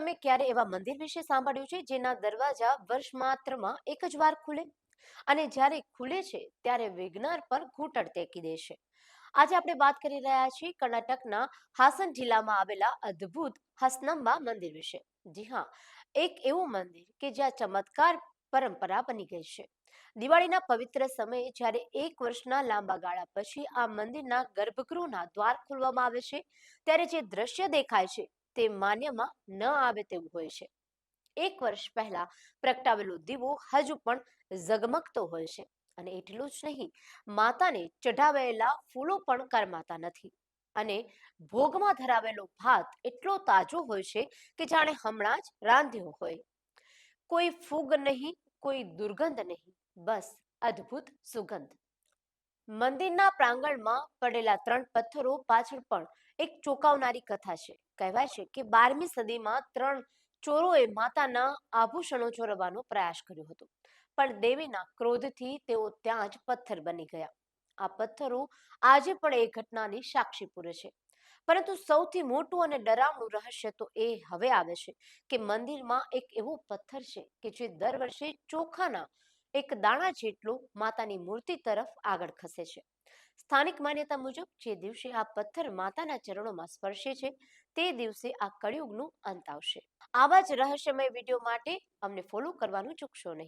તમે ક્યારે એવા મંદિર વિશે સાંભળ્યું છે જેના દરવાજા વર્ષ માત્રમાં એક જ વાર ખુલે અને જ્યારે ખુલે છે ત્યારે વિઘ્ન પર ઘૂંટણ ટેકી દે છે? આજે આપણે વાત કરી રહ્યા છીએ કર્ણાટકના હાસન જિલ્લામાં આવેલા અદ્ભુત હસનંબા મંદિર વિશે. જી હા, એક એવું મંદિર કે જ્યાં ચમત્કાર પરંપરા બની ગઈ છે. દિવાળીના પવિત્ર સમયે જ્યારે એક વર્ષના લાંબા ગાળા પછી આ મંદિરના ગર્ભગૃહના દ્વાર ખોલવામાં આવે છે, ત્યારે જે દ્રશ્ય દેખાય છે તે માન્યમાં ન આવે તેવું હોય છે. એક વર્ષ પહેલા પ્રગટાવેલો દીવો હજુ પણ ઝગમગતો હોય છે. અને એટલું જ નહીં, માતાને ચઢાવેલા ફૂલો પણ કરમાતા નથી. અને ભોગમાં ધરાવેલો ભાત એટલો તાજો હોય છે કે જાણે હમણાં જ રાંધ્યો હોય. કોઈ ફૂગ નહીં, કોઈ દુર્ગંધ નહીં, બસ અદ્ભુત સુગંધ. મંદિરના પ્રાંગણમાં પડેલા 3 પથ્થરો પાછળ પણ એક ચોંકાવનારી કથા છે. કહેવાય છે કે 12મી સદીમાં 3 ચોરોએ માતાના આભૂષણો ચોરવાનો પ્રયાસ કર્યો હતો, પણ દેવીના ક્રોધથી તેઓ ત્યાં જ પથ્થર બની ગયા. આ પથ્થરો આજે પણ એ ઘટનાની સાક્ષી પૂરે છે. પરંતુ સૌથી મોટું અને ડરાવનું રહસ્ય તો એ હવે આવે છે કે મંદિરમાં એક એવો પથ્થર છે કે જે દર વર્ષે ચોખાના એક દાણા જેટલું માતાની મૂર્તિ તરફ આગળ ખસે છે. સ્થાનિક માન્યતા મુજબ જે દિવસે આ પથ્થર માતાના ચરણોમાં સ્પર્શે છે તે દિવસે આ કળિયુગનું અંત આવશે. આવા જ રહસ્યમય વિડીયો માટે અમને ફોલો કરવાનું ચૂકશો નહીં.